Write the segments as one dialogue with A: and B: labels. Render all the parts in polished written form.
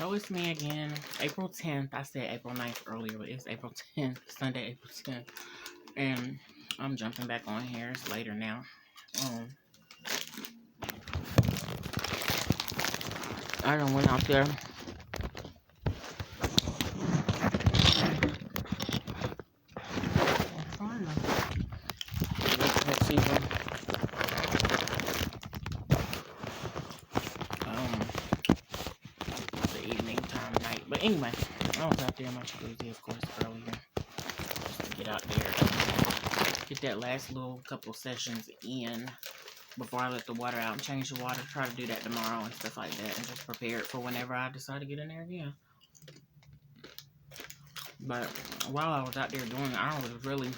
A: So it's me again. April 10th. I said April 9th earlier, but it's April 10th. Sunday, April 10th. And I'm jumping back on here. It's later now. I done went out there. The evening time night. But anyway, I was out there in my jacuzzi, of course, earlier. Just to get out there. Get that last little couple sessions in before I let the water out and change the water. Try to do that tomorrow and stuff like that. And just prepare it for whenever I decide to get in there again. But while I was out there doing it, I was really...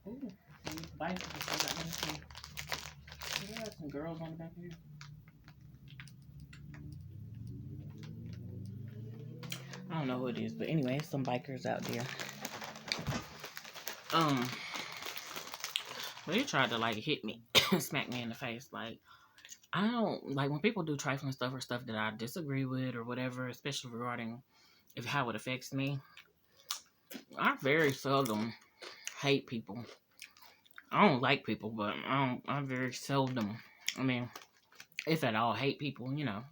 A: Ooh, bicycles. There are some girls on the back here. I don't know who it is, but anyway, some bikers out there. They tried to like hit me, smack me in the face. Like, I don't like when people do trifling stuff or stuff that I disagree with or whatever, especially regarding how it affects me. I very seldom hate people. I don't like people, but I very seldom, I mean, if at all, hate people, you know.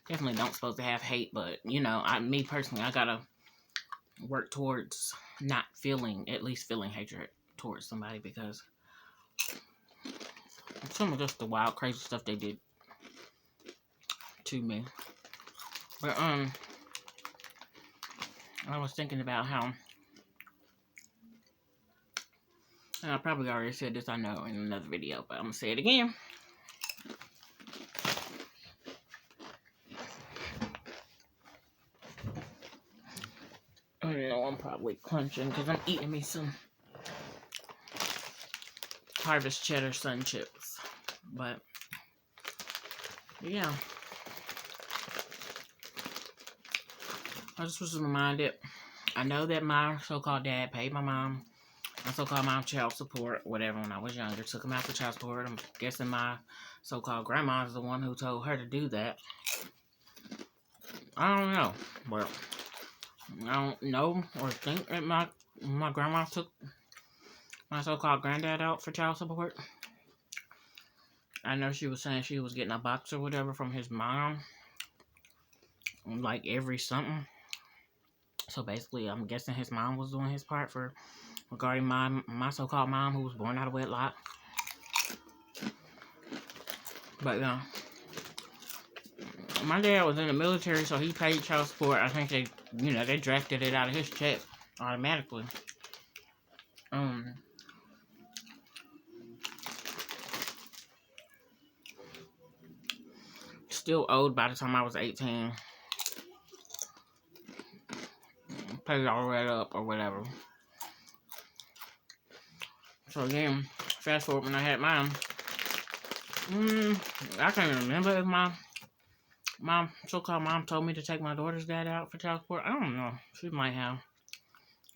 A: Definitely don't supposed to have hate, but, you know, me personally, I gotta work towards not feeling, at least feeling hatred towards somebody, because some of just the wild, crazy stuff they did to me. But, I was thinking about how, and I probably already said this, I know, in another video, but I'm gonna say it again. I know I'm probably crunching because I'm eating me some Harvest Cheddar Sun Chips. But, yeah. I just was reminded, I know that my so-called dad paid my so-called mom child support, whatever, when I was younger. Took him out for child support. I'm guessing my so-called grandma is the one who told her to do that. I don't know. But I don't know or think that my grandma took my so-called granddad out for child support. I know she was saying she was getting a box or whatever from his mom, like every something. So basically, I'm guessing his mom was doing his part for regarding my so-called mom who was born out of wedlock. But my dad was in the military, so he paid child support. I think they drafted it out of his check automatically. Still owed by the time I was 18. Paid it all right up or whatever. So again, fast forward when I had mine. I can't remember if my so-called mom told me to take my daughter's dad out for child support. I don't know. She might have.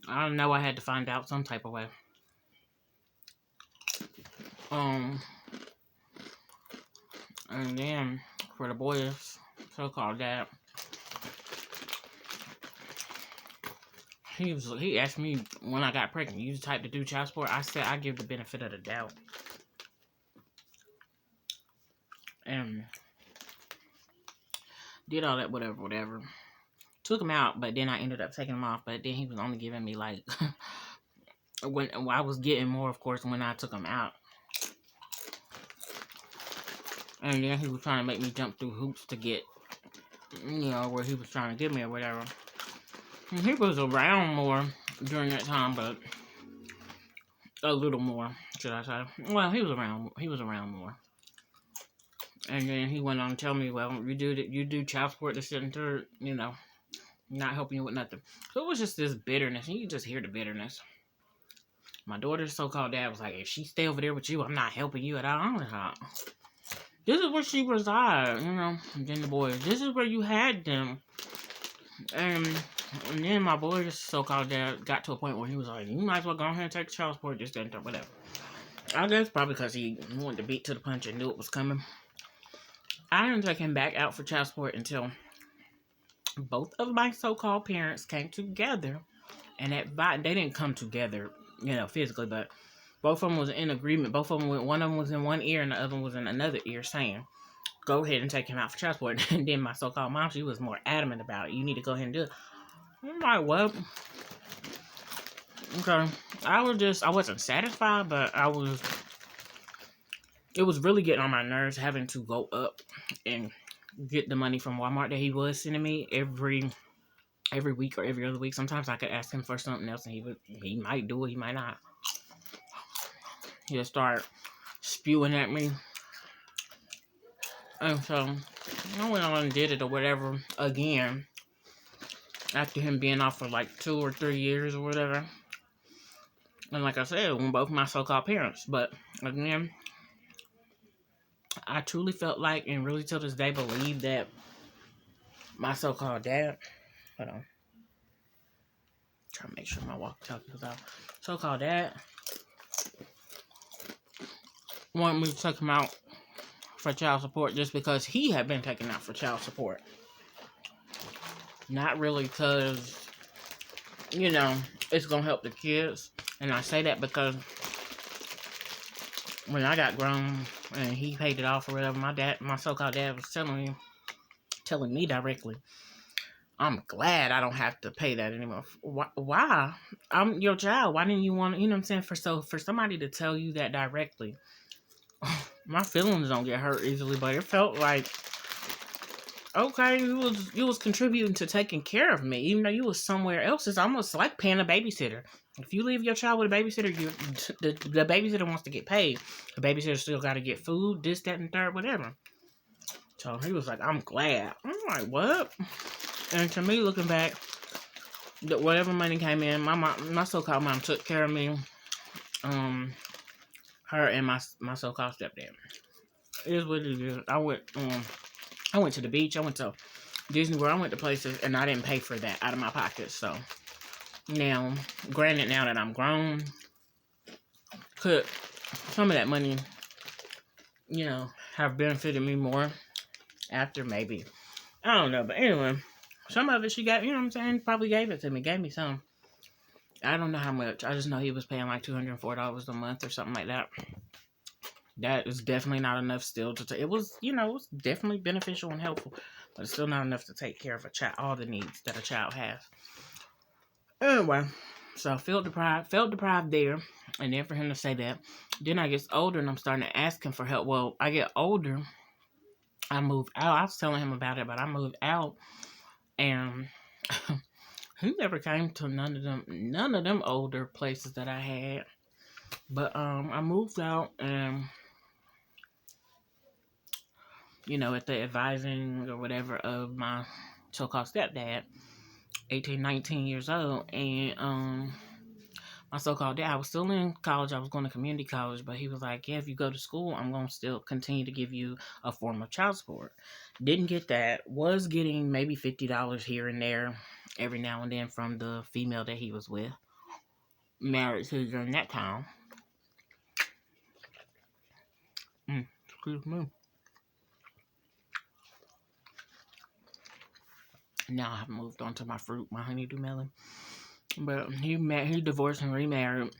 A: I don't know. I had to find out some type of way. And then for the boys, so-called dad, he asked me when I got pregnant, you the type to do child support? I said I give the benefit of the doubt. And did all that, whatever. Took him out, but then I ended up taking him off. But then he was only giving me like when I was getting more, of course, when I took him out. And then he was trying to make me jump through hoops to get, where he was trying to get me or whatever. And he was around more during that time, but a little more, should I say? Well, he was around more. And then he went on to tell me, well, you do child support, this, shit, and third, not helping you with nothing. So it was just this bitterness, and you can just hear the bitterness. My daughter's so-called dad was like, if she stay over there with you, I'm not helping you at all. I'm like, this is where she resides, And then the boys, this is where you had them. And then my boy's so-called dad got to a point where he was like, you might as well go ahead and take child support, this, that, and whatever. I guess probably because he wanted to beat to the punch and knew it was coming. I didn't take him back out for child support until both of my so-called parents came together, and they didn't come together, physically, but both of them was in agreement. Both of them, one of them was in one ear and the other one was in another ear, saying, "Go ahead and take him out for child support." And then my so-called mom, she was more adamant about it. You need to go ahead and do it. I'm like, what? Okay, I wasn't satisfied, but it was really getting on my nerves having to go up and get the money from Walmart that he was sending me every week or every other week. Sometimes I could ask him for something else and he might do it, he might not. He'll start spewing at me. And so I went on and did it or whatever again after him being off for like 2 or 3 years or whatever. And like I said, when both my so-called parents. But again, I truly felt like and really till this day believe that my so-called dad, hold on, trying to make sure my walkie-talkie was out. So-called dad wanted me to take him out for child support just because he had been taken out for child support. Not really because, it's going to help the kids. And I say that because when I got grown and he paid it off or whatever, my so-called dad was telling me directly, I'm glad I don't have to pay that anymore. Why? I'm your child. Why didn't you want, you know what I'm saying? For somebody to tell you that directly, my feelings don't get hurt easily, but it felt like, okay, you was contributing to taking care of me, even though you was somewhere else. It's almost like paying a babysitter. If you leave your child with a babysitter, the babysitter wants to get paid. The babysitter still got to get food, this, that, and third, whatever. So he was like, I'm glad. I'm like, what? And to me, looking back, whatever money came in, my so-called mom took care of me. Her and my so-called stepdad. It is what it is. I went to the beach. I went to Disney World. I went to places, and I didn't pay for that out of my pocket. So now, granted, now that I'm grown, could some of that money, have benefited me more after maybe. I don't know, but anyway, some of it she got, probably gave it to me, gave me some. I don't know how much. I just know he was paying like $204 a month or something like that. That is definitely not enough still to take. It was, it was definitely beneficial and helpful, but it's still not enough to take care of a child, all the needs that a child has. Anyway, so I felt deprived there, and then for him to say that, then I get older and I'm starting to ask him for help. Well, I get older, I moved out. I was telling him about it, but I moved out, and he never came to none of them older places that I had. But I moved out, and at the advising or whatever of my so-called stepdad, 18, 19 years old, and my so-called dad, I was still in college. I was going to community college, but he was like, yeah, if you go to school, I'm going to still continue to give you a form of child support. Didn't get that. Was getting maybe $50 here and there every now and then from the female that he was with, married to during that time. Excuse me. Now I've moved on to my fruit, my honeydew melon. But he divorced and remarried.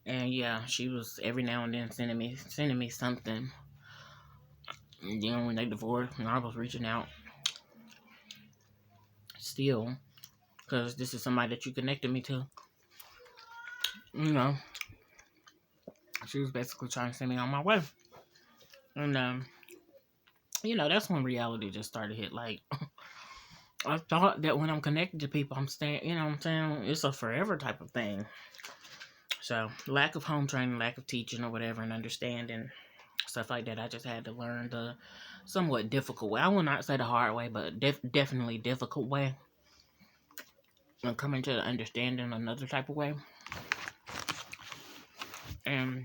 A: And yeah, she was every now and then sending me something. And, when they divorced, and I was reaching out still, because this is somebody that you connected me to. She was basically trying to send me on my way. And that's when reality just started to hit. Like, I thought that when I'm connected to people, I'm staying, it's a forever type of thing. So, lack of home training, lack of teaching or whatever, and understanding, stuff like that, I just had to learn the somewhat difficult way. I will not say the hard way, but definitely difficult way. And coming to the understanding another type of way. And,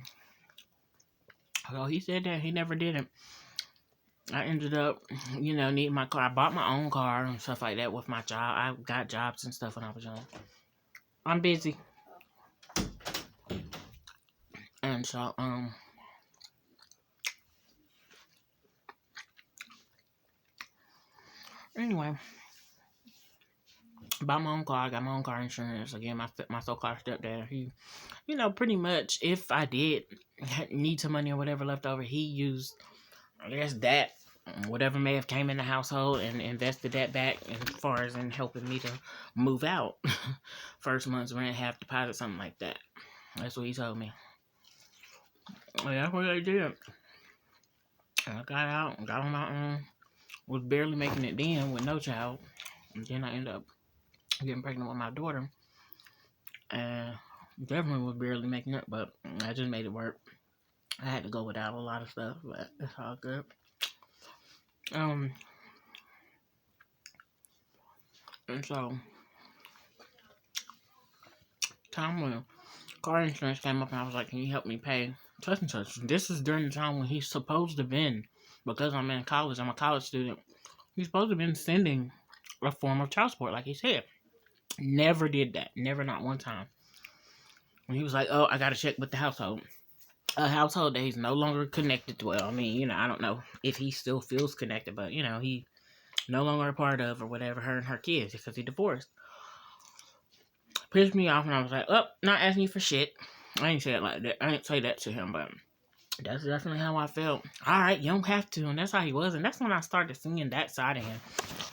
A: well, he said that he never did it. I ended up, needing my car. I bought my own car and stuff like that with my job. I got jobs and stuff when I was young. I'm busy. And so, anyway, bought my own car. I got my own car insurance. Again, my so-called stepdad, he, pretty much if I did need some money or whatever left over, he used, I guess, that whatever may have came in the household and invested that back as far as in helping me to move out. First month's rent, half deposit, something like that. That's what he told me. And that's what I did. And I got out, got on my own, was barely making it then with no child. And then I ended up getting pregnant with my daughter. And definitely was barely making it, but I just made it work. I had to go without a lot of stuff, but it's all good. And so, time when car insurance came up and I was like, can you help me pay such and such? This is during the time when he's supposed to have been, because I'm in college, I'm a college student, he's supposed to have been sending a form of child support, like he said. Never did that. Never, not one time. When he was like, oh, I got to check with the household. A household that he's no longer connected to. Well, I mean, I don't know if he still feels connected, but, he no longer a part of or whatever, her and her kids, because he divorced. Pissed me off, and I was like, oh, not asking you for shit. I ain't say it like that. I ain't say that to him, but that's definitely how I felt. All right, you don't have to, and that's how he was, and that's when I started seeing that side of him.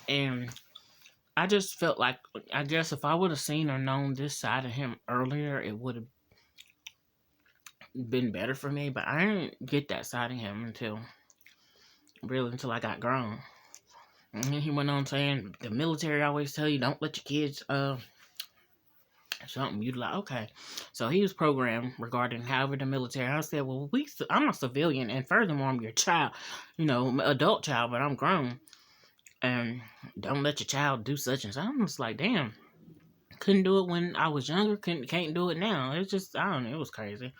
A: And I just felt like, I guess if I would have seen or known this side of him earlier, it would have been better for me, but I didn't get that side of him until I got grown. And then he went on saying, the military always tell you, don't let your kids, something. You'd like, okay. So he was programmed regarding however the military. I said, well, I'm a civilian, and furthermore, I'm your child, adult child, but I'm grown. And don't let your child do such and such. I'm just like, damn. Couldn't do it when I was younger. Can't do it now. It's just, I don't know. It was crazy.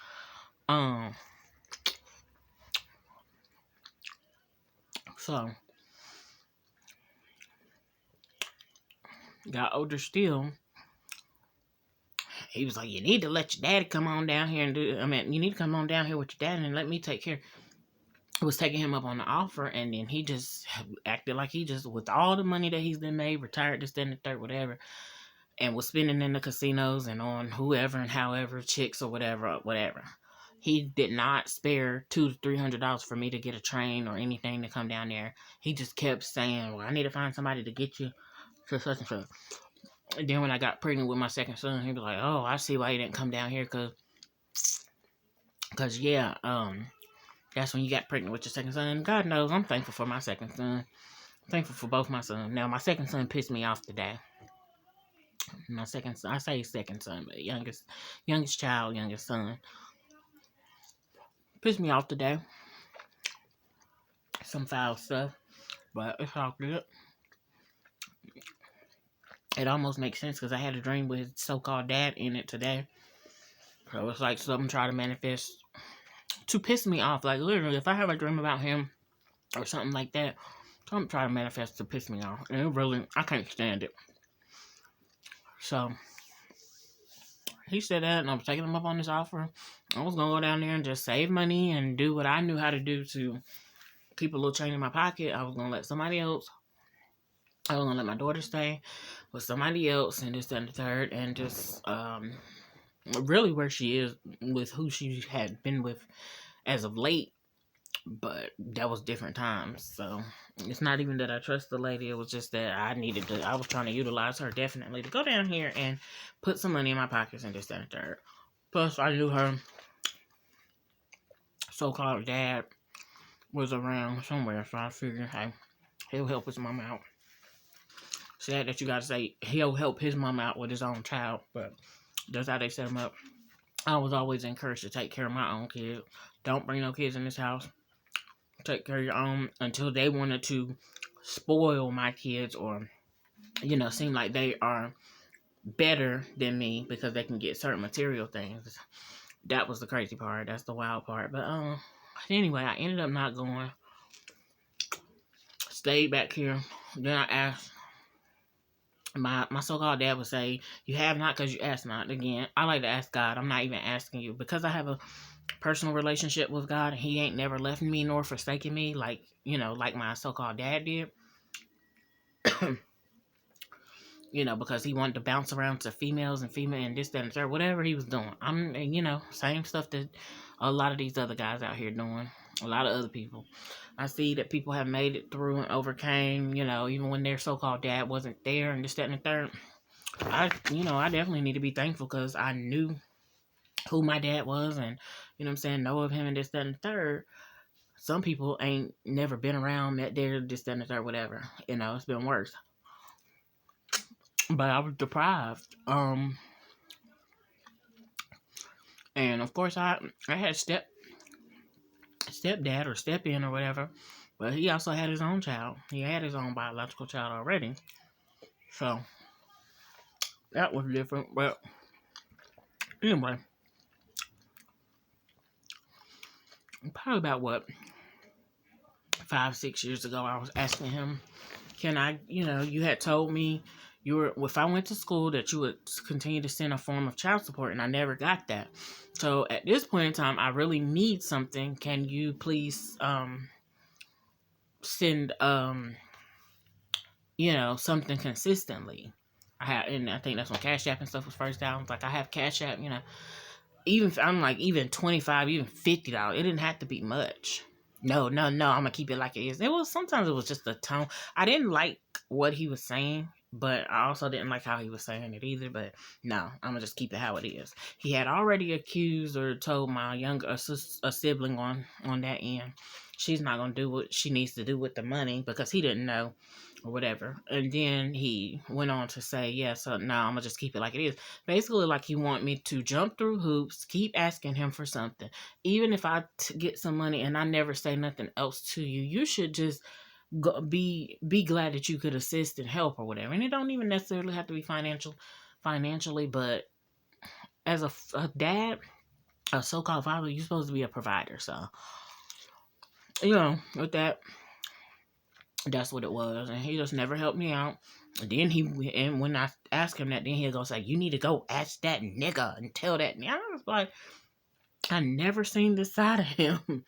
A: So got older still. He was like, you need to let your daddy come on down here and you need to come on down here with your dad and let me take care. I was taking him up on the offer, and then he just acted like he just, with all the money that he's been made, retired, this, that, and the third, whatever, and was spending in the casinos and on whoever and however, chicks or whatever. He did not spare $200 to $300 for me to get a train or anything to come down there. He just kept saying, well, I need to find somebody to get you to such and such. And then when I got pregnant with my second son, he was like, oh, I see why you didn't come down here, because yeah, that's when you got pregnant with your second son. And God knows I'm thankful for my second son. I'm thankful for both my sons. Now, my second son pissed me off today. My second son, I say second son, but youngest child, youngest son, pissed me off today. Some foul stuff, but it's all good. It almost makes sense because I had a dream with his so-called dad in it today. So it's like something try to manifest to piss me off. Like, literally, if I have a dream about him or something like that, something try to manifest to piss me off. And it really, I can't stand it. So he said that, and I was taking him up on this offer. I was going to go down there and just save money and do what I knew how to do to keep a little change in my pocket. I was going to let somebody else, I was going to let my daughter stay with somebody else and this, that, and the third, and just really where she is with who she had been with as of late. But that was different times, so it's not even that I trust the lady. It was just that I was trying to utilize her definitely to go down here and put some money in my pockets and this, that, and the third. Plus, I knew her so-called dad was around somewhere, so I figured, hey, he'll help his mom out. Sad that you gotta say he'll help his mom out with his own child, but that's how they set him up. I was always encouraged to take care of my own kids. Don't bring no kids in this house. Take care of your own until they wanted to spoil my kids or, seem like they are better than me because they can get certain material things. That was the crazy part. That's the wild part. But anyway, I ended up not going. Stayed back here. Then I asked. My so-called dad would say, you have not because you ask not. Again, I like to ask God. I'm not even asking you. Because I have personal relationship with God, and he ain't never left me nor forsaken me like, like my so-called dad did. Because he wanted to bounce around to females and female and this, that, and the third, whatever he was doing. Same stuff that a lot of these other guys out here doing. A lot of other people. I see that people have made it through and overcame, even when their so-called dad wasn't there and this, that, and the third. I definitely need to be thankful because I knew who my dad was and, know of him and this, that, and the third. Some people ain't never been around, met there, this, that, and the third, whatever. It's been worse. But I was deprived. And of course I had stepdad or step in or whatever, but he also had his own child. He had his own biological child already. So that was different. But anyway, probably about 5-6 years ago, I was asking him, can I, you had told me if I went to school that you would continue to send a form of child support, and I never got that. So at this point in time, I really need something. Can you please send something consistently? And I think that's when Cash App and stuff was first out. Like, I have Cash App, even if I'm like even $25, even $50, it didn't have to be much. No, I'm gonna keep it like it is. Sometimes it was just the tone. I didn't like what he was saying, but I also didn't like how he was saying it either. But no, I'm gonna just keep it how it is. He had already accused or told my younger a sibling on that end, she's not gonna do what she needs to do with the money because he didn't know or whatever. And then he went on to say, yeah, so no, I'm gonna just keep it like it is. Basically, like he want me to jump through hoops, keep asking him for something. Even if I get some money and I never say nothing else to you, you should just be glad that you could assist and help or whatever. And it don't even necessarily have to be financially, but as a dad, a so-called father, you're supposed to be a provider. So, with that, that's what it was. And he just never helped me out. And then when I asked him that, then he'll go say, you need to go ask that nigga and tell that. And I was like, I never seen this side of him.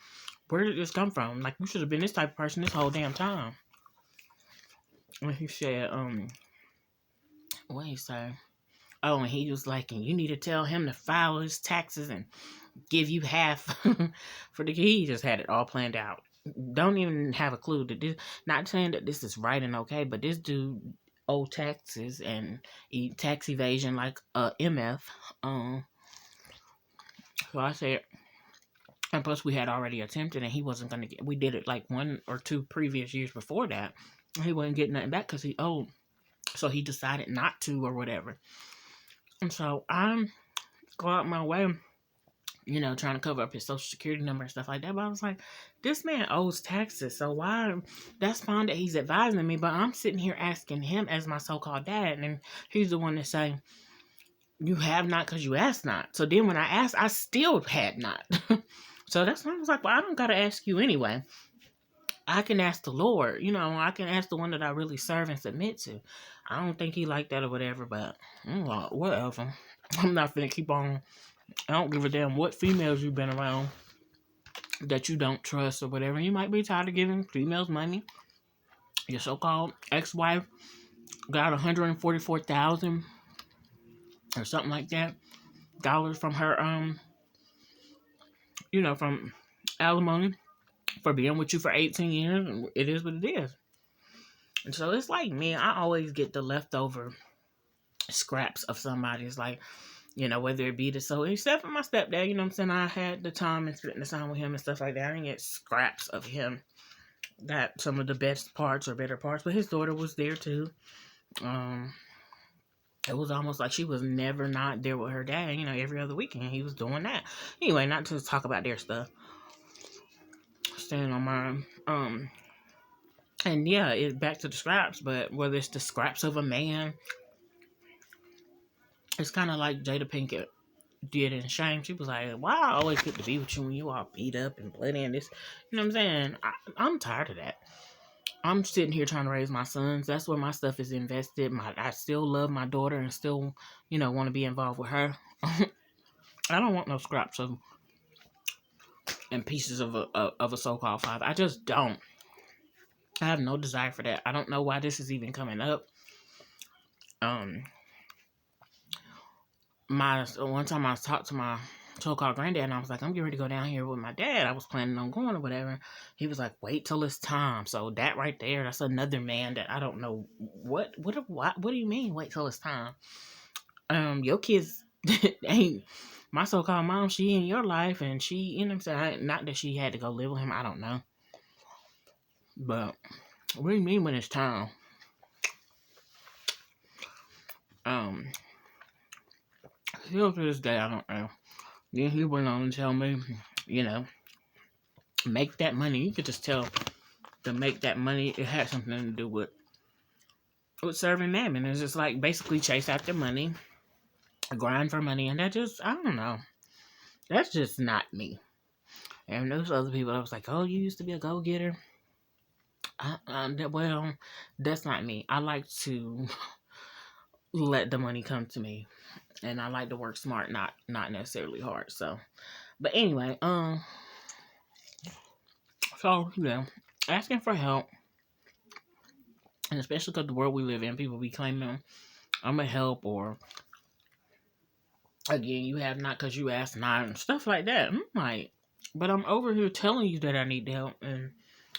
A: Where did this come from? Like, you should have been this type of person this whole damn time. When he said, what he say? Oh, and he was like, and you need to tell him to file his taxes and give you half for the kid. He just had it all planned out. Don't even have a clue that this, not saying that this is right and okay, but this dude owe taxes and tax evasion like MF. So I said, and plus we had already attempted and he wasn't going to get, we did it like 1 or 2 previous years before that. He wasn't getting nothing back because he owed. So he decided not to or whatever. And so I'm go out my way, trying to cover up his social security number and stuff like that. But I was like, this man owes taxes. So why? That's fine that he's advising me, but I'm sitting here asking him as my so-called dad. And he's the one to say, you have not because you asked not. So then when I asked, I still had not. So that's when I was like, well, I don't got to ask you anyway. I can ask the Lord, I can ask the one that I really serve and submit to. I don't think he like that or whatever, but whatever. I'm not finna keep on. I don't give a damn what females you've been around that you don't trust or whatever. You might be tired of giving females money. Your so-called ex-wife got $144,000 or something like that dollars from her from alimony for being with you for 18 years. And it is what it is. And so it's like me. I always get the leftover scraps of somebody. It's like, whether it be except for my stepdad, I had the time and spent the time with him and stuff like that. I didn't get scraps of him. Got some of the best parts or better parts, but his daughter was there too. It was almost like she was never not there with her dad, every other weekend he was doing that. Anyway, not to talk about their stuff. Staying on mine. And yeah, it's back to the scraps, but whether it's the scraps of a man, it's kind of like Jada Pinkett did in Shame. She was like, why I always get to be with you when you all beat up and bloody and this. You know what I'm saying? I'm tired of that. I'm sitting here trying to raise my sons. That's where my stuff is invested. I still love my daughter and still, want to be involved with her. I don't want no scraps of and pieces of a so-called father. I just don't. I have no desire for that. I don't know why this is even coming up. One time I talked to my so-called granddad, and I was like, I'm getting ready to go down here with my dad. I was planning on going or whatever. He was like, wait till it's time. So that right there, that's another man that I don't know what do you mean wait till it's time? Your kids ain't my so-called mom. She in your life, and she, you know what I'm saying? Not that she had to go live with him. I don't know, but what do you mean when it's time? Still to this day, I don't know. Then he went on to tell me, you know, make that money. You could just tell to make that money, it had something to do with serving mammon. It's just like basically chase after money, grind for money, and that just, I don't know. That's just not me. And those other people, I was like, oh, you used to be a go-getter. Well, that's not me. I like to let the money come to me, and I like to work smart, not necessarily hard. So, but anyway, so yeah, asking for help, and especially because the world we live in, people be claiming I'm a help, or again, you have not because you asked not, and stuff like that. I'm like, but I'm over here telling you that I need help, and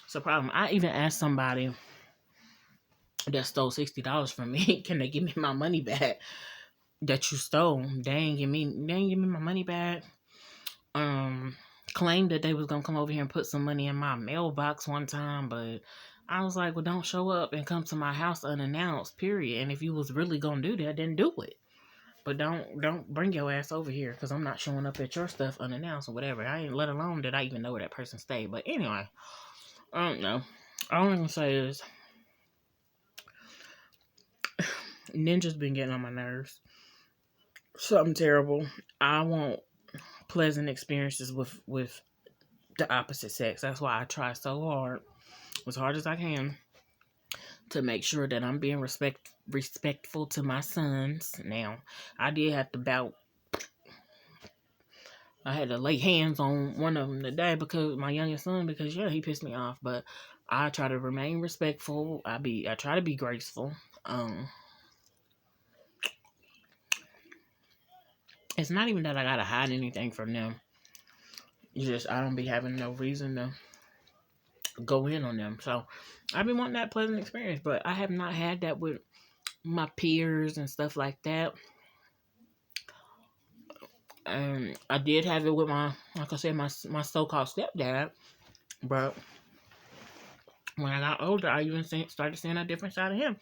A: it's a problem. I even asked somebody that stole $60 from me, can they give me my money back that you stole? They ain't give me my money back. Claimed that they was gonna come over here and put some money in my mailbox one time, but I was like, well, don't show up and come to my house unannounced, period. And if you was really gonna do that, then do it. But don't bring your ass over here, because I'm not showing up at your stuff unannounced or whatever. I ain't, let alone did I even know where that person stayed. But anyway, I don't know. All I'm gonna say is Ninja's been getting on my nerves. Something terrible. I want pleasant experiences with the opposite sex. That's why I try so hard, as hard as I can, to make sure that I'm being respectful to my sons. Now, I did have to I had to lay hands on one of them today, because my youngest son, because yeah, he pissed me off. But I try to remain respectful. I try to be graceful. It's not even that I gotta hide anything from them. It's just I don't be having no reason to go in on them. So I've been wanting that pleasant experience, but I have not had that with my peers and stuff like that. I did have it with like I said, my so-called stepdad, but when I got older, I even started seeing a different side of him,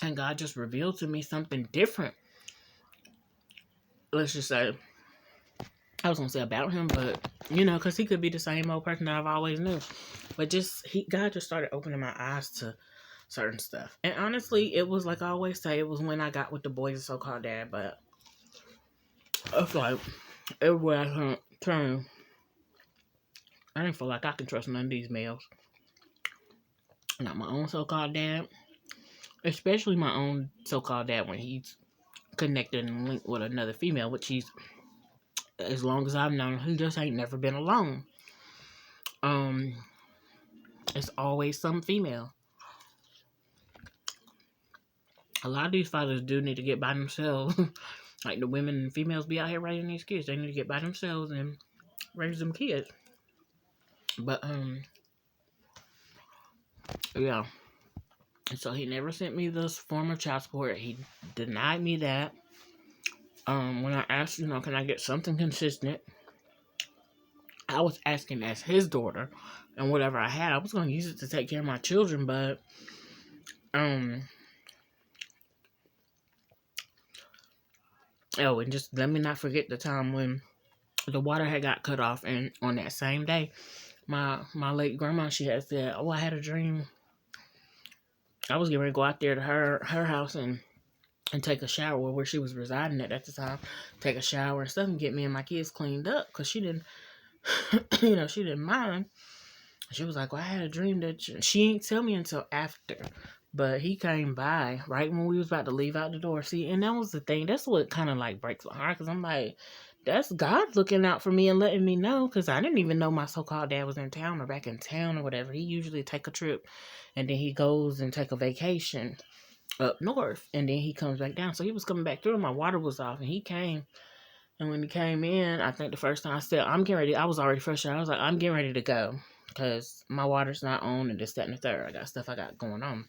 A: and God just revealed to me something different. Let's just say, I was gonna say about him, but because he could be the same old person that I've always knew, but God just started opening my eyes to certain stuff. And honestly, it was like I always say, it was when I got with the boys' so-called dad, but it's like everywhere I turn, I didn't feel like I can trust none of these males. Not my own so-called dad, especially my own so-called dad when he's connected and linked with another female, which he's, as long as I've known, he just ain't never been alone. It's always some female. A lot of these fathers do need to get by themselves. Like the women and females be out here raising these kids. They need to get by themselves and raise them kids. But yeah. So he never sent me this form of child support. He denied me that. When I asked, can I get something consistent? I was asking as his daughter, and whatever I had, I was going to use it to take care of my children. But and just let me not forget the time when the water had got cut off, and on that same day, my late grandma, she had said, "Oh, I had a dream. I was getting ready to go out there to her house and take a shower where she was residing at the time, take a shower and stuff, and get me and my kids cleaned up, because she didn't, she didn't mind." She was like, "Well, I had a dream that she didn't tell me until after." But he came by right when we was about to leave out the door. See, and that was the thing. That's what kind of like breaks my heart, because I'm like, that's God looking out for me and letting me know, because I didn't even know my so-called dad was in town or back in town or whatever. He usually take a trip and then he goes and take a vacation up north and then he comes back down. So he was coming back through and my water was off and he came. And when he came in, I think the first time I said, I'm getting ready, I was already frustrated. I was like, I'm getting ready to go because my water's not on and this, that, and the third. I got stuff I got going on.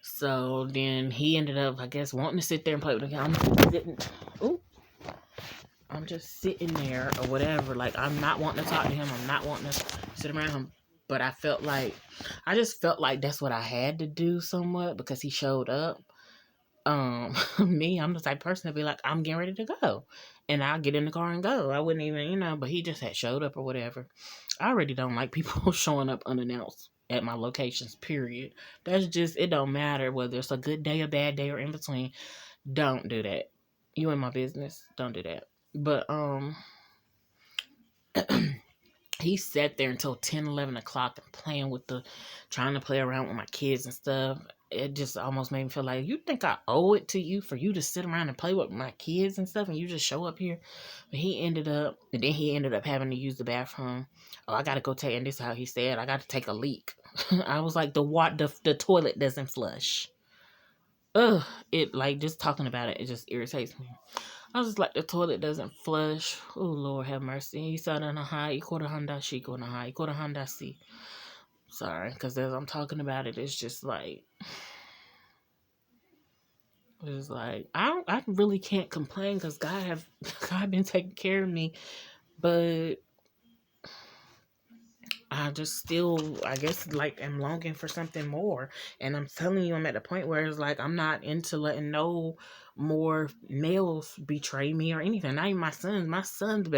A: So then he ended up, I guess, wanting to sit there and play with the game. I'm just sitting there or whatever. Like, I'm not wanting to talk to him. I'm not wanting to sit around him. But I just felt like that's what I had to do somewhat because he showed up. Me, I'm the type of person to be like, I'm getting ready to go. And I'll get in the car and go. I wouldn't even, but he just had showed up or whatever. I already don't like people showing up unannounced at my locations, period. That's just, it don't matter whether it's a good day, a bad day, or in between. Don't do that. You in my business. Don't do that. But, he sat there until 10, 11 o'clock and trying to play around with my kids and stuff. It just almost made me feel like, you think I owe it to you for you to sit around and play with my kids and stuff and you just show up here? But he ended up having to use the bathroom. Oh, I got to go take, and this is how he said, I got to take a leak. I was like, the toilet doesn't flush. Ugh, just talking about it, it just irritates me. I was just like, the toilet doesn't flush. Oh, Lord have mercy. He said, sorry, because as I'm talking about it, it's just like, I really can't complain because God been taking care of me, but I just still, I guess, like, am longing for something more. And I'm telling you, I'm at the point where it's like, I'm not into letting no more males betray me or anything. Not even my sons. My sons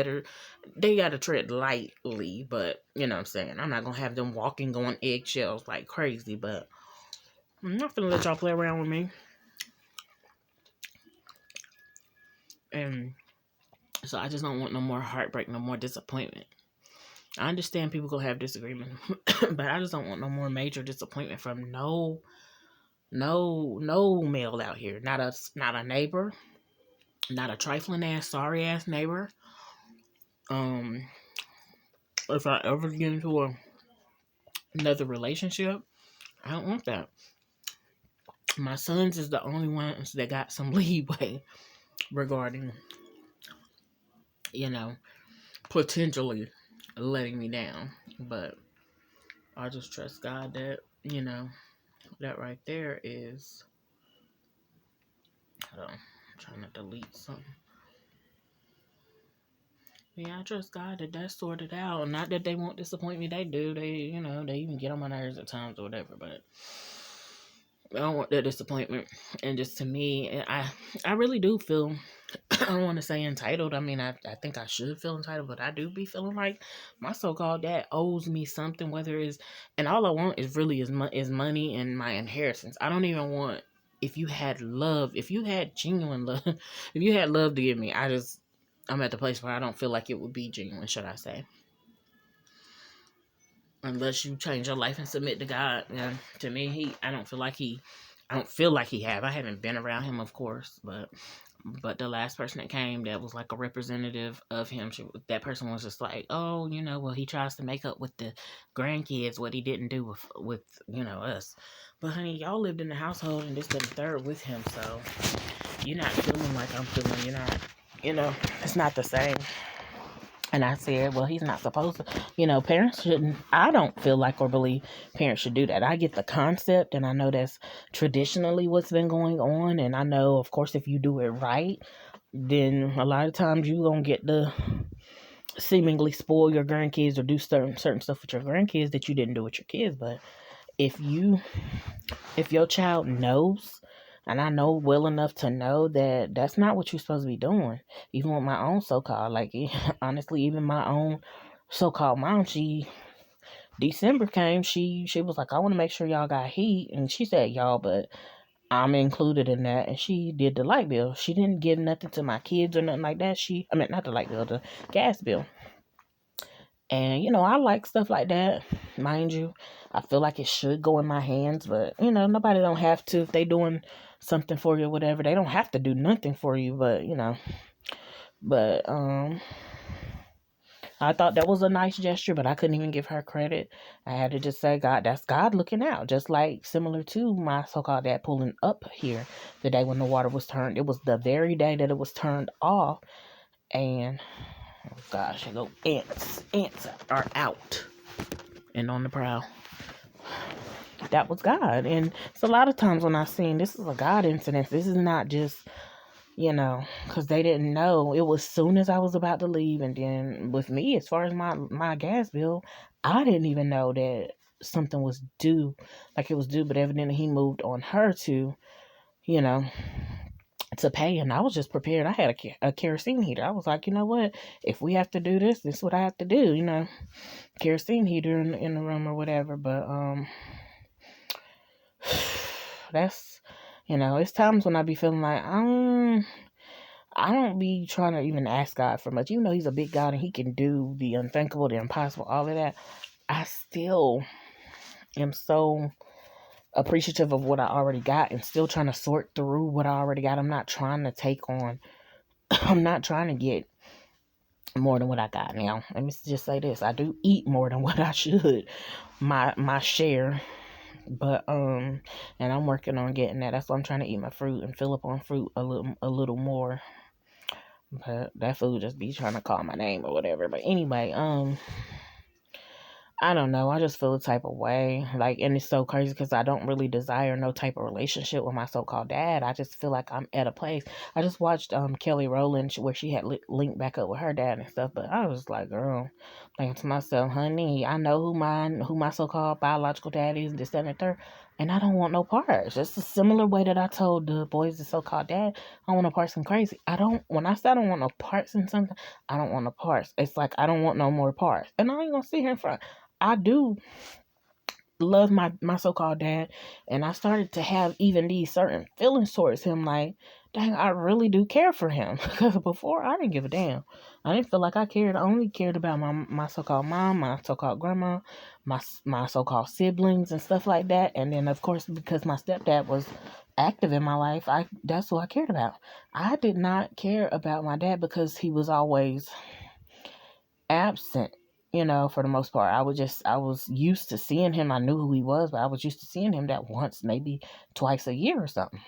A: they got to tread lightly, but, you know what I'm saying? I'm not going to have them walking on eggshells like crazy, but I'm not going to let y'all play around with me. And so I just don't want no more heartbreak, no more disappointment. I understand people gonna have disagreement, but I just don't want no more major disappointment from no male out here. Not a neighbor, not a trifling ass, sorry ass neighbor. If I ever get into another relationship, I don't want that. My sons is the only ones that got some leeway regarding, potentially letting me down. But I just trust God that, that right there is, hold on, I'm trying to delete something. Yeah, I trust God that that's sorted out. Not that they won't disappoint me. They do. They, they even get on my nerves at times or whatever. But I don't want that disappointment. And just to me, I really do feel, I don't want to say entitled. I mean, I think I should feel entitled, but I do be feeling like my so-called dad owes me something, whether it's, and all I want is really is money and my inheritance. I don't even want, if you had genuine love, if you had love to give me, I'm at the place where I don't feel like it would be genuine, should I say. Unless you change your life and submit to God. And to me, I don't feel like he have. I haven't been around him, of course, but the last person that came that was like a representative of him, that person was just like, oh, well, he tries to make up with the grandkids what he didn't do with us. But honey, y'all lived in the household and this, that, and the third with him, so you're not feeling like I'm feeling. You're not, it's not the same. And I said, well, he's not supposed to, parents shouldn't, I don't feel like or believe parents should do that. I get the concept, and I know that's traditionally what's been going on. And I know, of course, if you do it right, then a lot of times you're going to get to seemingly spoil your grandkids or do certain stuff with your grandkids that you didn't do with your kids. But if your child knows, and I know well enough to know that that's not what you're supposed to be doing. Even with my own so-called, honestly, even my own so-called mom, December came, she was like, I want to make sure y'all got heat. And she said y'all, but I'm included in that. And she did the light bill. She didn't give nothing to my kids or nothing like that. Not the light bill, the gas bill. And, I like stuff like that, mind you. I feel like it should go in my hands, but, nobody don't have to. If they doing something for you or whatever, they don't have to do nothing for you, but, But I thought that was a nice gesture, but I couldn't even give her credit. I had to just say, God, that's God looking out. Just like similar to my so-called dad pulling up here the day when the water was turned. It was the very day that it was turned off. And, oh gosh, I go, ants. Ants are out and on the prowl. That was God. And it's a lot of times when I seen this is a God incident. This is not just, because they didn't know. It was soon as I was about to leave. And then with me, as far as my gas bill, I didn't even know that something was due, like it was due. But evidently he moved on her to, you know, to pay. And I was just prepared. I had a kerosene heater. I was like, you know what? If we have to do this is what I have to do, kerosene heater in the room or whatever. But, that's, it's times when I be feeling like, I don't be trying to even ask God for much. Even though he's a big God and he can do the unthinkable, the impossible, all of that, I still am so appreciative of what I already got and still trying to sort through what I already got. I'm not trying to take on, I'm not trying to get more than what I got now. Let me just say this. I do eat more than what I should. My share. But and I'm working on getting that. That's why I'm trying to eat my fruit and fill up on fruit a little more. But that food just be trying to call my name or whatever. But anyway, I don't know. I just feel a type of way. Like, and it's so crazy because I don't really desire no type of relationship with my so-called dad. I just feel like I'm at a place. I just watched Kelly Rowland where she had linked back up with her dad and stuff. But I was like, girl, thinking to myself, honey, I know who my so-called biological dad is, this, that, and the third. And I don't want no parts. It's a similar way that I told the boys the so-called dad, I want no parts and crazy. When I say I don't want no parts in something, I don't want no parts. It's like I don't want no more parts. And I ain't gonna sit here in front. I do love my so-called dad, and I started to have even these certain feelings towards him, like, dang, I really do care for him. Because before, I didn't give a damn. I didn't feel like I cared. I only cared about my so-called mom, my so-called grandma, my so-called siblings and stuff like that. And then, of course, because my stepdad was active in my life, that's who I cared about. I did not care about my dad because he was always absent, for the most part. I was used to seeing him. I knew who he was, but I was used to seeing him that once, maybe twice a year or something.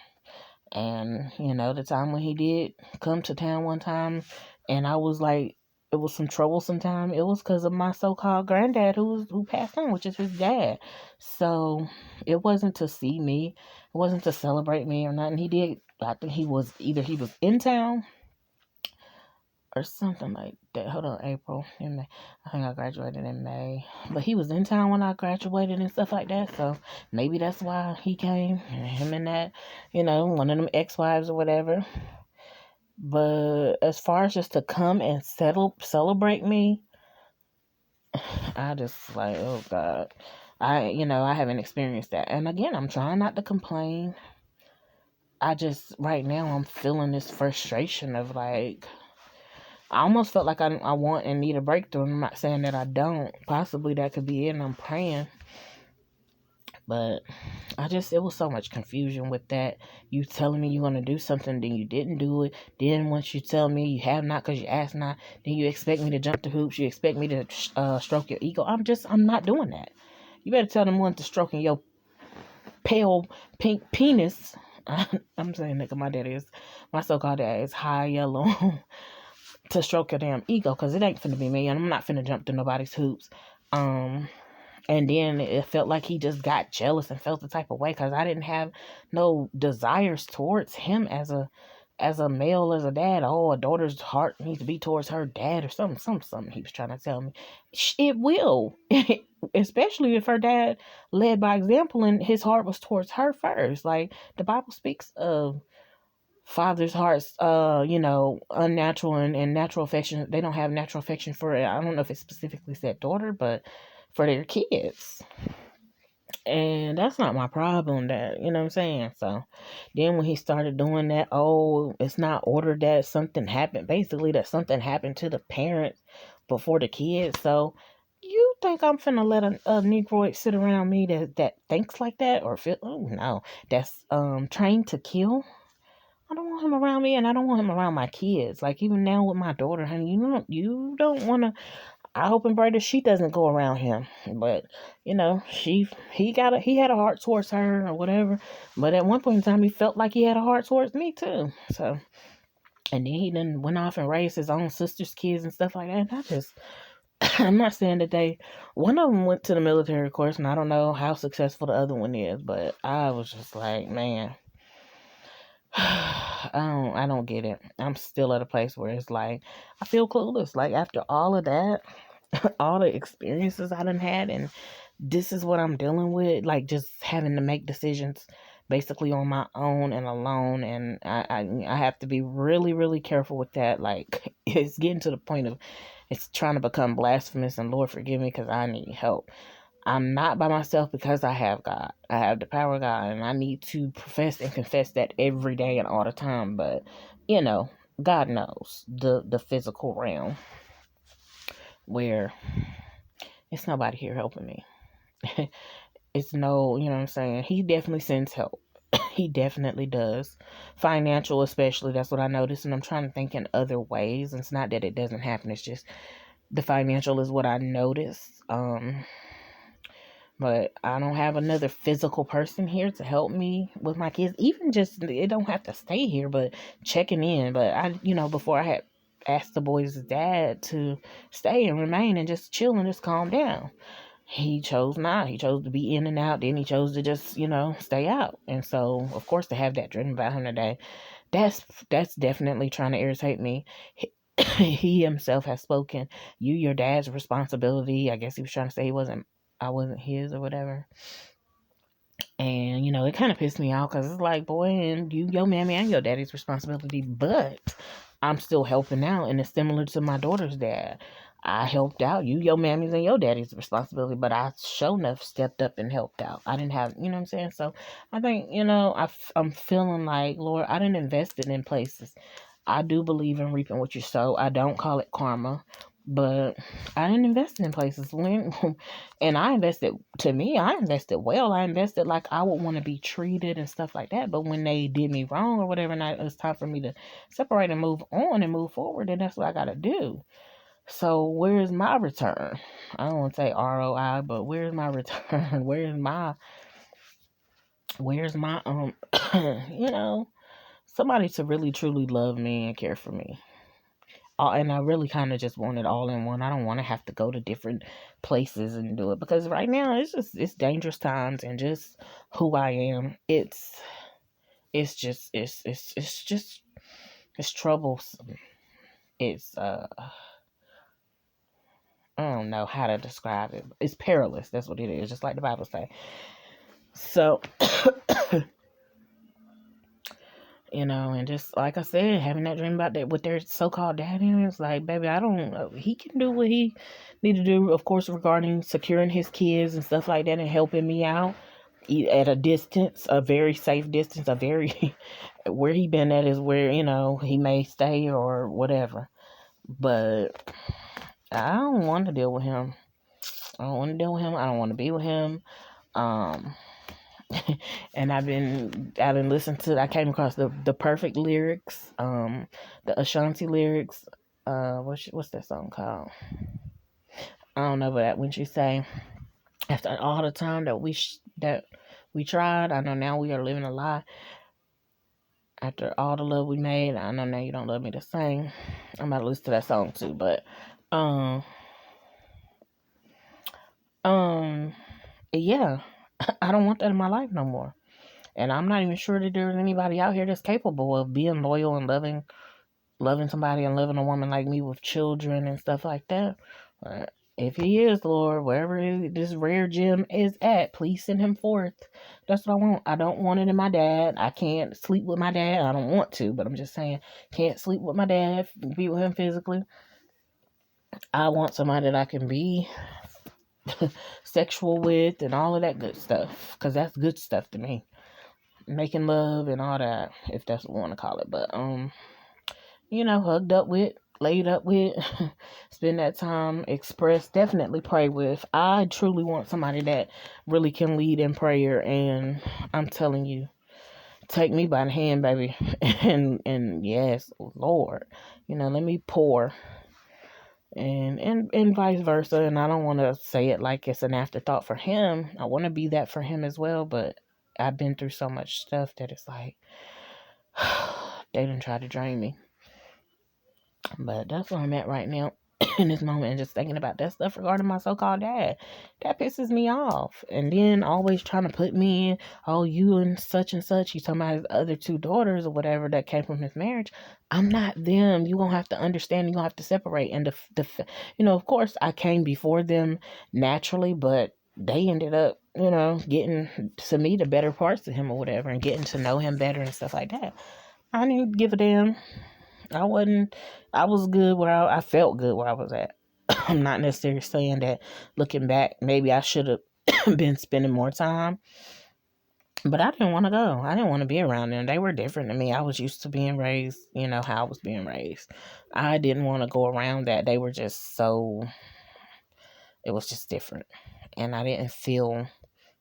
A: And, the time when he did come to town one time and I was like, it was some troublesome time, it was because of my so-called granddad who passed on, which is his dad. So it wasn't to see me, it wasn't to celebrate me or nothing. I think he was in town or something like that. Hold on, April and May. I think I graduated in May, but he was in town when I graduated and stuff like that. So maybe that's why he came. Him and that, one of them ex-wives or whatever. But as far as just to come and celebrate me, I just like, oh God, I haven't experienced that. And again, I'm trying not to complain. I just right now I'm feeling this frustration of like, I almost felt like I want and need a breakthrough. I'm not saying that I don't. Possibly that could be it, and I'm praying. But it was so much confusion with that. You telling me you're going to do something, then you didn't do it. Then once you tell me you have not because you asked not, then you expect me to jump the hoops. You expect me to stroke your ego. I'm not doing that. You better tell them one to stroking your pale pink penis. I'm saying nigga, my so-called dad is high yellow. To stroke your damn ego, because it ain't finna be me, and I'm not finna jump through nobody's hoops. And then it felt like he just got jealous and felt the type of way because I didn't have no desires towards him as a male, as a dad. Oh, a daughter's heart needs to be towards her dad or something he was trying to tell me. It will, especially if her dad led by example and his heart was towards her first. Like the Bible speaks of fathers' hearts, unnatural and natural affection. They don't have natural affection for it. I don't know if it specifically said daughter, but for their kids. And that's not my problem, that, you know what I'm saying? So then when he started doing that, oh, it's not ordered that something happened. Basically, that something happened to the parents before the kids. So you think I'm finna let a Negroid sit around me that thinks like that or feel, oh no, that's trained to kill?
B: I don't want him around me, and I don't want him around my kids. Like, even now with my daughter, honey, you don't want to. I hope and pray that she doesn't go around him. But he had a heart towards her or whatever. But at one point in time, he felt like he had a heart towards me too. So, and then he then went off and raised his own sister's kids and stuff like that. And I just, I'm not saying that one of them went to the military course, and I don't know how successful the other one is. But I was just like, man. I don't get it. I'm still at a place where it's like I feel clueless. Like, after all of that, all the experiences I done had, and this is what I'm dealing with. Like, just having to make decisions basically on my own and alone, and I have to be really, really careful with that. Like, it's getting to the point of it's trying to become blasphemous, and Lord forgive me, because I need help. I'm not by myself because I have God. I have the power of God, and I need to profess and confess that every day and all the time. But, God knows the physical realm where it's nobody here helping me. It's no, you know what I'm saying? He definitely sends help. He definitely does. Financial, especially. That's what I noticed. And I'm trying to think in other ways. It's not that it doesn't happen. It's just the financial is what I notice. But I don't have another physical person here to help me with my kids. Even just, it don't have to stay here, but checking in. But before I had asked the boys' dad to stay and remain and just chill and just calm down. He chose not. He chose to be in and out. Then he chose to just, stay out. And so, of course, to have that dream about him today, that's definitely trying to irritate me. He himself has spoken. Your dad's responsibility. I guess he was trying to say I wasn't his or whatever. And, it kind of pissed me off because it's like, boy, and your mammy and your daddy's responsibility, but I'm still helping out. And it's similar to my daughter's dad. I helped out. Your mammy's and your daddy's responsibility, but I sure enough stepped up and helped out. I didn't have, you know what I'm saying? So I think, I'm feeling like, Lord, I didn't invest it in places. I do believe in reaping what you sow. I don't call it karma, but I didn't invest in places when, and I invested. To me, I invested well. I invested like I would want to be treated and stuff like that. But when they did me wrong or whatever, and it's time for me to separate and move on and move forward, then that's what I got to do. So where's my return? I don't want to say ROI, but where's my return? Where's my somebody to really truly love me and care for me. And I really kind of just want it all in one. I don't want to have to go to different places and do it, because right now it's dangerous times, and just who I am. It's troublesome. It's I don't know how to describe it. It's perilous. That's what it is. Just like the Bible say. So, and just like I said, having that dream about that with their so-called daddy, it's like, baby, I don't. He can do what he need to do, of course, regarding securing his kids and stuff like that, and helping me out at a distance, a very safe distance, a very where he been at is where he may stay or whatever. But I don't want to deal with him. I don't want to deal with him. I don't want to be with him. And I've been listening to. I came across the perfect lyrics, the Ashanti lyrics. What's that song called? I don't know, but when she say, after all the time that we tried, I know now we are living a lie. After all the love we made, I know now you don't love me the same. I'm about to listen to that song too, but yeah, I don't want that in my life no more. And I'm not even sure that there's anybody out here that's capable of being loyal and loving somebody and loving a woman like me with children and stuff like that. If he is, Lord, wherever this rare gem is at, please send him forth. That's what I want. I don't want it in my dad. I can't sleep with my dad. I don't want to, but I'm just saying, can't sleep with my dad, be with him physically. I want somebody that I can be sexual with and all of that good stuff, because that's good stuff to me. Making love and all that, if that's what we want to call it. But hugged up with, laid up with, spend that time, express, definitely pray with. I truly want somebody that really can lead in prayer, and I'm telling you, take me by the hand, baby, and yes, Lord, let me pour, and vice versa. And I don't want to say it like it's an afterthought for him. I want to be that for him as well, but I've been through so much stuff that it's like they didn't try to drain me. But that's where I'm at right now in this moment, and just thinking about that stuff regarding my so-called dad. That pisses me off. And then always trying to put me in, oh, you and such, he's talking about his other two daughters or whatever that came from his marriage. I'm not them. You're going to have to understand. You're going to have to separate. And, of course, I came before them naturally, but they ended up, getting to me the better parts of him or whatever, and getting to know him better and stuff like that. I didn't give a damn. I was good where I felt good where I was at. I'm not necessarily saying that looking back, maybe I should have been spending more time, but I didn't want to go. I didn't want to be around them. They were different to me. I was used to being raised, how I was being raised. I didn't want to go around that. They were just it was just different. And I didn't feel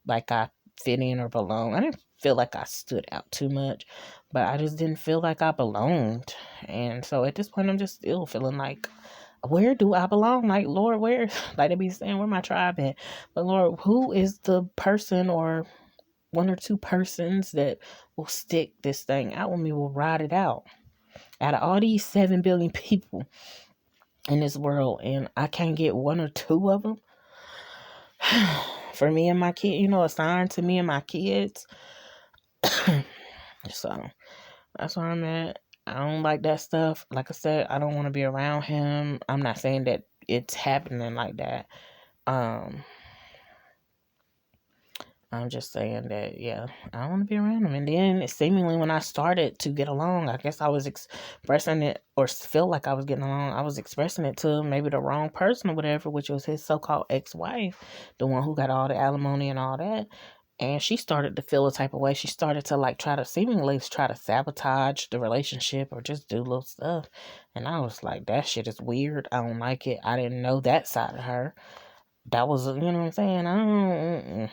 B: like I fit in or belong. I didn't feel like I stood out too much, but I just didn't feel like I belonged. And so at this point, I'm just still feeling like, where do I belong? Like, Lord, where, like they be saying, where my tribe at? But Lord, who is the person or one or two persons that will stick this thing out with me, will ride it out of all these 7 billion people in this world, and I can't get one or two of them for me and my kid, assigned to me and my kids. So that's where I'm at. I don't like that stuff. Like I said, I don't want to be around him. I'm not saying that it's happening like that. I'm just saying that, yeah, I don't want to be around him. And then seemingly when I started to get along, I guess I was expressing it, or feel like I was getting along. I was expressing it to maybe the wrong person or whatever, which was his so-called ex-wife, the one who got all the alimony and all that. And she started to feel a type of way. She started to try to sabotage the relationship or just do little stuff. And I was like, that shit is weird. I don't like it. I didn't know that side of her. That was, what I'm saying? Let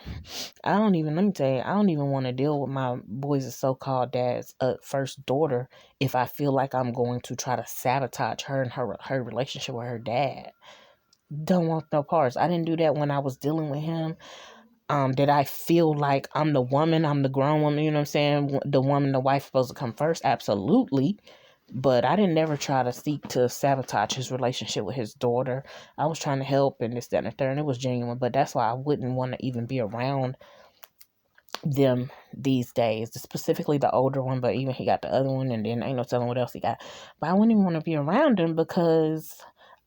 B: me tell you, I don't even want to deal with my boys' so-called dad's first daughter if I feel like I'm going to try to sabotage her and her relationship with her dad. Don't want no parts. I didn't do that when I was dealing with him. Did I feel like I'm the woman, I'm the grown woman, the woman, the wife supposed to come first? Absolutely. But I didn't never try to seek to sabotage his relationship with his daughter. I was trying to help and this, that, and the third, and it was genuine. But that's why I wouldn't want to even be around them these days. Specifically the older one, but even he got the other one, and then ain't no telling what else he got. But I wouldn't even want to be around him because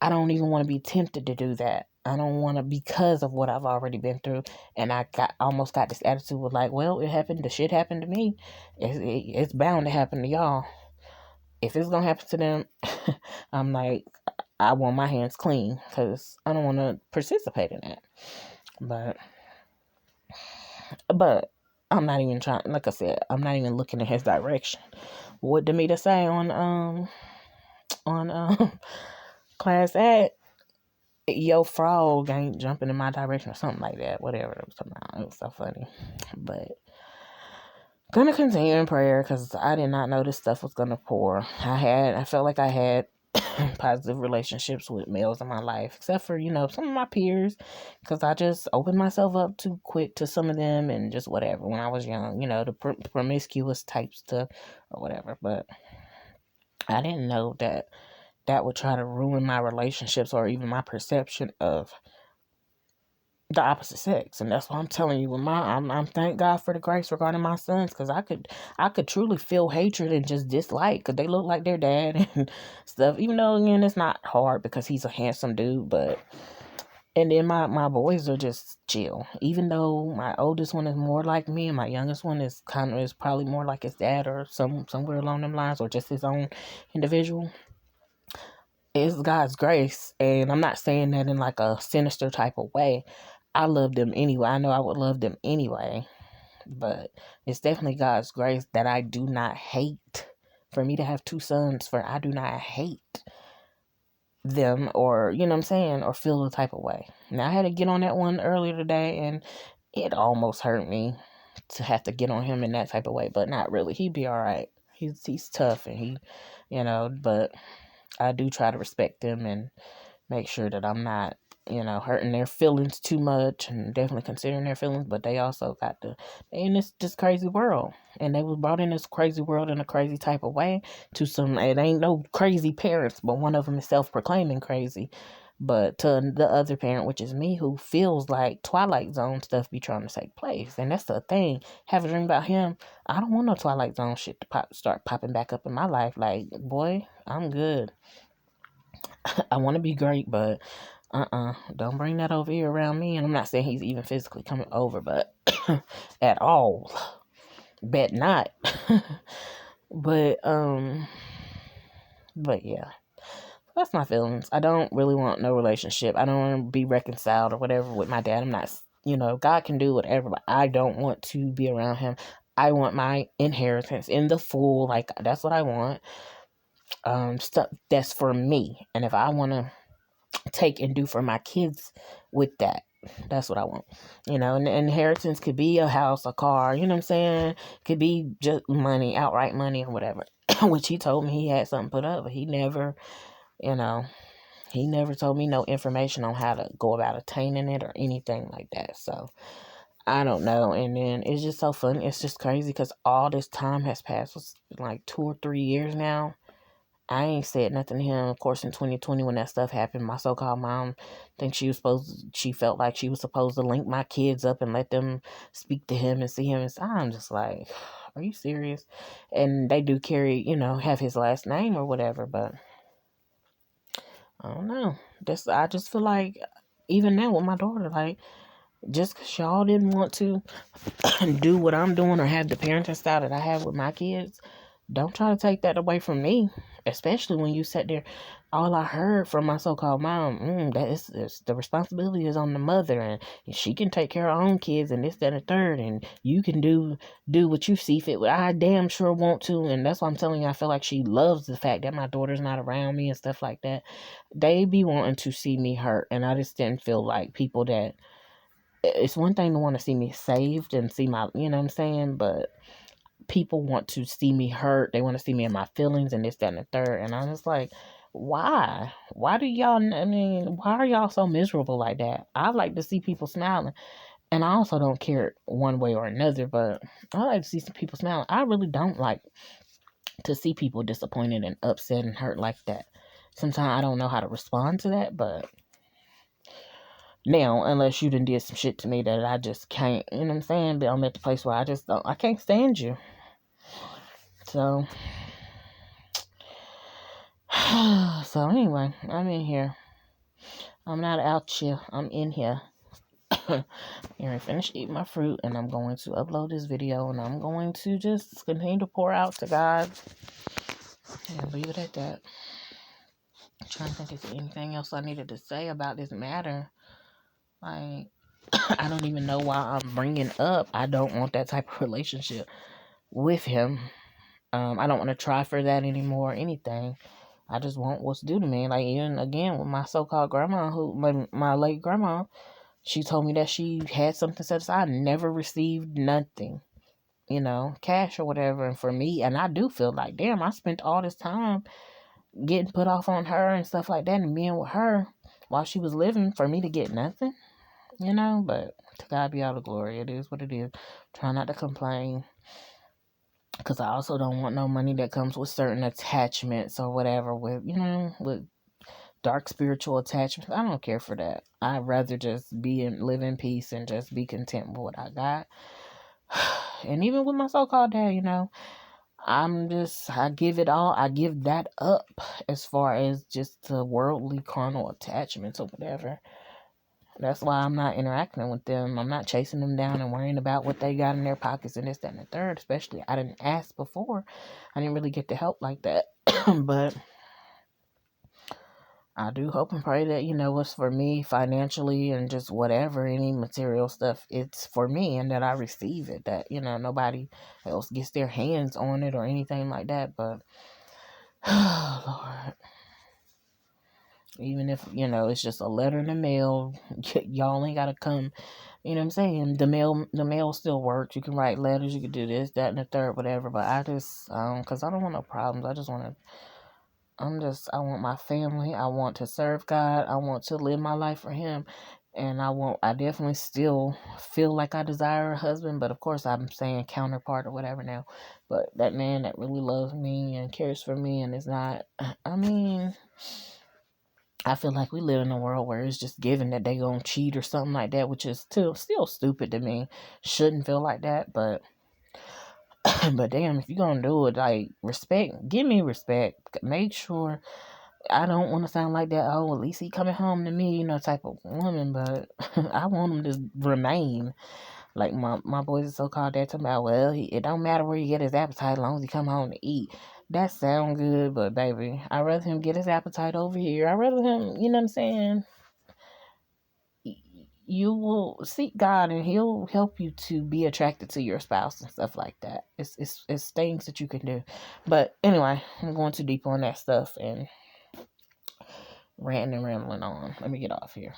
B: I don't even want to be tempted to do that. I don't want to, because of what I've already been through. And I almost got this attitude with like, well, it happened. The shit happened to me. It's bound to happen to y'all. If it's going to happen to them, I'm like, I want my hands clean because I don't want to participate in that. But I'm not even trying, like I said, I'm not even looking in his direction. What Demeter say on Class Act? Yo, frog ain't jumping in my direction or something like that. Whatever it was talking about. It was so funny. But gonna continue in prayer because I did not know this stuff was gonna pour. I felt like I had positive relationships with males in my life, except for, some of my peers, because I just opened myself up too quick to some of them and just whatever when I was young, the promiscuous type stuff or whatever. But I didn't know that would try to ruin my relationships or even my perception of the opposite sex. And that's why I'm telling you, I'm thank God for the grace regarding my sons, because I could truly feel hatred and just dislike because they look like their dad and stuff, even though, again, it's not hard because he's a handsome dude. But and then my boys are just chill, even though my oldest one is more like me and my youngest one is probably more like his dad or somewhere along them lines, or just his own individual. It's God's grace, and I'm not saying that in like a sinister type of way. I love them anyway. I know I would love them anyway, but it's definitely God's grace that I do not hate. For me to have two sons, I do not hate them, or or feel the type of way. Now I had to get on that one earlier today, and it almost hurt me. to have to get on him in that type of way, but not really. He'd be all right. He's tough, and but I do try to respect them and make sure that I'm not, hurting their feelings too much, and definitely considering their feelings. But they also they in this crazy world, and they was brought in this crazy world in a crazy type of way to some. It ain't no crazy parents, but one of them is self-proclaiming crazy. But to the other parent, which is me, who feels like Twilight Zone stuff be trying to take place, and that's the thing. Have a dream about him. I don't want no Twilight Zone shit to start popping back up in my life. Like, boy, I'm good. I want to be great, but don't bring that over here around me. And I'm not saying he's even physically coming over, but at all, bet not. but but yeah, that's my feelings. I don't really want no relationship. I don't want to be reconciled or whatever with my dad. I'm not, God can do whatever, but I don't want to be around him. I want my inheritance in the full. Like, that's what I want. Stuff that's for me. And if I want to take and do for my kids with that, that's what I want. And the inheritance could be a house, a car, you know what I'm saying? Could be just money, outright money or whatever. Which he told me he had something put up, but he never, he never told me no information on how to go about attaining it or anything like that. So I don't know. And then it's just so funny. It's just crazy because all this time has passed. It's like 2 or 3 years now. I ain't said nothing to him. Of course, in 2020, when that stuff happened, my so-called mom think she felt like she was supposed to link my kids up and let them speak to him and see him. And so I'm just like, are you serious? And they do carry, have his last name or whatever, but I don't know. I just feel like, even now with my daughter, like, just because y'all didn't want to do what I'm doing or have the parenting style that I have with my kids, don't try to take that away from me, especially when you sat there. All I heard from my so-called mom, that is the responsibility is on the mother, and she can take care of her own kids, and this, that, and the third, and you can do what you see fit. I damn sure want to, and that's why I'm telling you, I feel like she loves the fact that my daughter's not around me and stuff like that. They be wanting to see me hurt, and I just didn't feel like people that. It's one thing to want to see me saved and see my, you know what I'm saying, but people want to see me hurt. They want to see me in my feelings and this, that, and the third. And I'm just like, why? Why are y'all so miserable like that? I like to see people smiling. And I also don't care one way or another, but I like to see some people smiling. I really don't like to see people disappointed and upset and hurt like that. Sometimes I don't know how to respond to that, but now, unless you done did some shit to me that I just can't, you know what I'm saying? But I'm at the place where I can't stand you. So, anyway, I'm in here. I'm not out here. I'm in here. I finished eating my fruit, and I'm going to upload this video, and I'm going to just continue to pour out to God and leave it at that. I'm trying to think if there's anything else I needed to say about this matter. Like, I don't even know why I'm bringing up I don't want that type of relationship with him. I don't want to try for that anymore or anything. I just want what's due to me. Like, even again with my so-called grandma, my late grandma, she told me that she had something set aside. I never received nothing, cash or whatever. And for me, and I do feel like, damn, I spent all this time getting put off on her and stuff like that and being with her while she was living for me to get nothing, But to God be all the glory. It is what it is. Try not to complain. Because I also don't want no money that comes with certain attachments or whatever with dark spiritual attachments. I don't care for that. I'd rather just live in peace and just be content with what I got. And even with my so-called dad, I give that up as far as just the worldly carnal attachments or whatever. That's why I'm not interacting with them. I'm not chasing them down and worrying about what they got in their pockets and this, that, and the third. Especially, I didn't ask before. I didn't really get the help like that. But I do hope and pray that, what's for me financially and just whatever, any material stuff, it's for me and that I receive it. That, nobody else gets their hands on it or anything like that. But, oh, Lord. Even if, it's just a letter in the mail, y'all ain't gotta come. You know what I'm saying? The mail still works. You can write letters, you can do this, that, and the third, whatever. But cause I don't want no problems. I want my family. I want to serve God. I want to live my life for Him. And I definitely still feel like I desire a husband, but of course I'm saying counterpart or whatever now. But that man that really loves me and cares for me and is not, I mean, I feel like we live in a world where it's just given that they gonna cheat or something like that, which is still stupid to me. Shouldn't feel like that, but but damn, if you're gonna do it, like, give me respect. Make sure I don't want to sound like that. Oh, at least he coming home to me, type of woman. But I want him to remain like my boys are so called dad talking about. Well, it don't matter where you get his appetite, as long as he come home to eat. That sound good, but baby, I'd rather him get his appetite over here. I'd rather him, you know what I'm saying? You will seek God, and He'll help you to be attracted to your spouse and stuff like that. It's things that you can do. But anyway, I'm going too deep on that stuff and ranting and rambling on. Let me get off here.